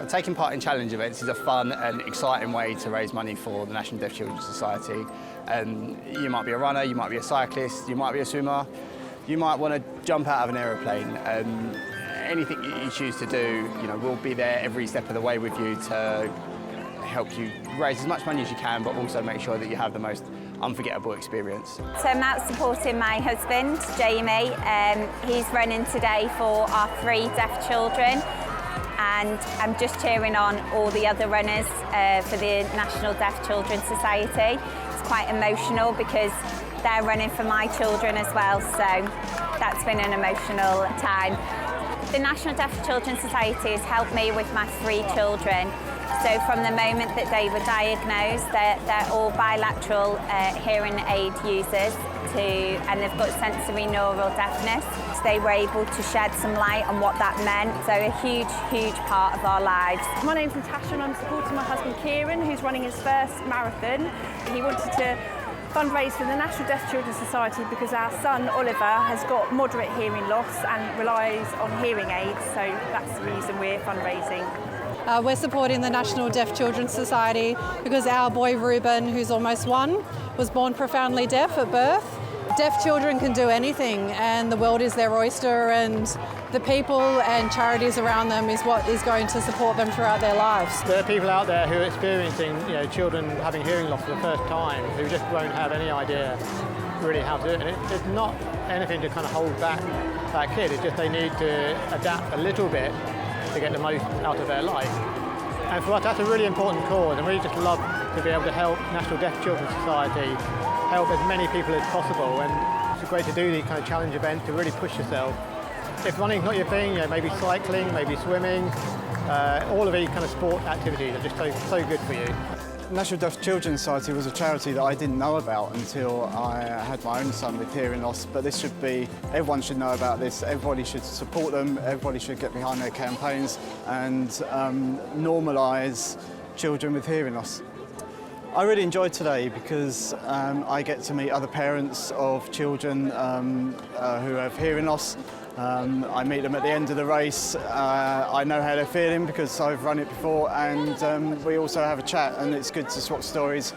Taking part in challenge events is a fun and exciting way to raise money for the National Deaf Children's Society. You might be a runner, you might be a cyclist, you might be a swimmer, you might want to jump out of an aeroplane. Anything you choose to do, we'll be there every step of the way with you to help you raise as much money as you can, but also make sure that you have the most unforgettable experience. So I'm out supporting my husband, Jamie. He's running today for our 3 deaf children, and I'm just cheering on all the other runners for the National Deaf Children's Society. It's quite emotional because they're running for my children as well, so that's been an emotional time. The National Deaf Children's Society has helped me with my 3 children. So from the moment that they were diagnosed, they're all bilateral hearing aid users and they've got sensory neural deafness. So they were able to shed some light on what that meant. So a huge, huge part of our lives. My name's Natasha and I'm supporting my husband Kieran, who's running his first marathon. He wanted to fundraise for the National Deaf Children's Society because our son Oliver has got moderate hearing loss and relies on hearing aids, so that's the reason we're fundraising. We're supporting the National Deaf Children's Society because our boy Ruben, who's almost 1, was born profoundly deaf at birth. Deaf children can do anything and the world is their oyster, and the people and charities around them is what is going to support them throughout their lives. There are people out there who are experiencing children having hearing loss for the first time who just won't have any idea really how to do it. And it's not anything to kind of hold back that kid, it's just they need to adapt a little bit to get the most out of their life. And for us, that's a really important cause, and we just love to be able to help National Deaf Children's Society help as many people as possible. And it's great to do these kind of challenge events to really push yourself. If running's not your thing, maybe cycling, maybe swimming, all of these kind of sport activities are just so good for you. National Deaf Children's Society was a charity that I didn't know about until I had my own son with hearing loss, but this should be, everyone should know about this, everybody should support them, everybody should get behind their campaigns and normalise children with hearing loss. I really enjoyed today because I get to meet other parents of children who have hearing loss. I meet them at the end of the race. I know how they're feeling because I've run it before, and we also have a chat, and it's good to swap stories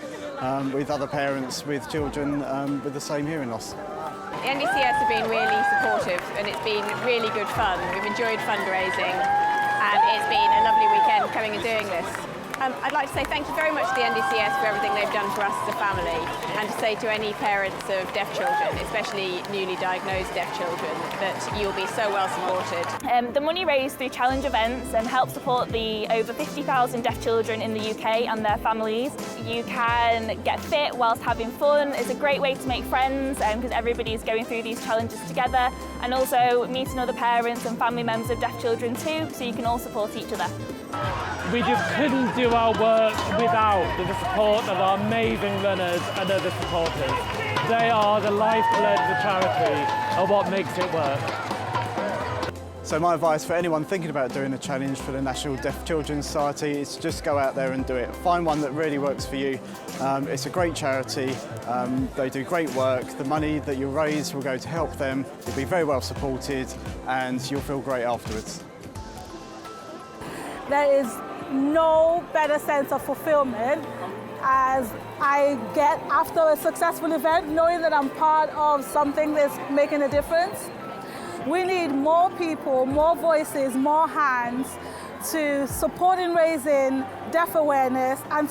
with other parents with children with the same hearing loss. The NDCS have been really supportive and it's been really good fun. We've enjoyed fundraising and it's been a lovely weekend coming and doing this. I'd like to say thank you very much to the NDCS for everything they've done for us as a family, and to say to any parents of deaf children, especially newly diagnosed deaf children, that you'll be so well supported. The money raised through challenge events helps support the over 50,000 deaf children in the UK and their families. You can get fit whilst having fun. It's a great way to make friends because everybody's going through these challenges together, and also meeting other parents and family members of deaf children too, so you can all support each other. We just couldn't do our work without the support of our amazing runners and other supporters. They are the lifeblood of the charity and what makes it work. So my advice for anyone thinking about doing a challenge for the National Deaf Children's Society is to just go out there and do it. Find one that really works for you. It's a great charity, they do great work. The money that you raise will go to help them. You'll be very well supported and you'll feel great afterwards. There is no better sense of fulfillment as I get after a successful event, knowing that I'm part of something that's making a difference. We need more people, more voices, more hands to support in raising deaf awareness and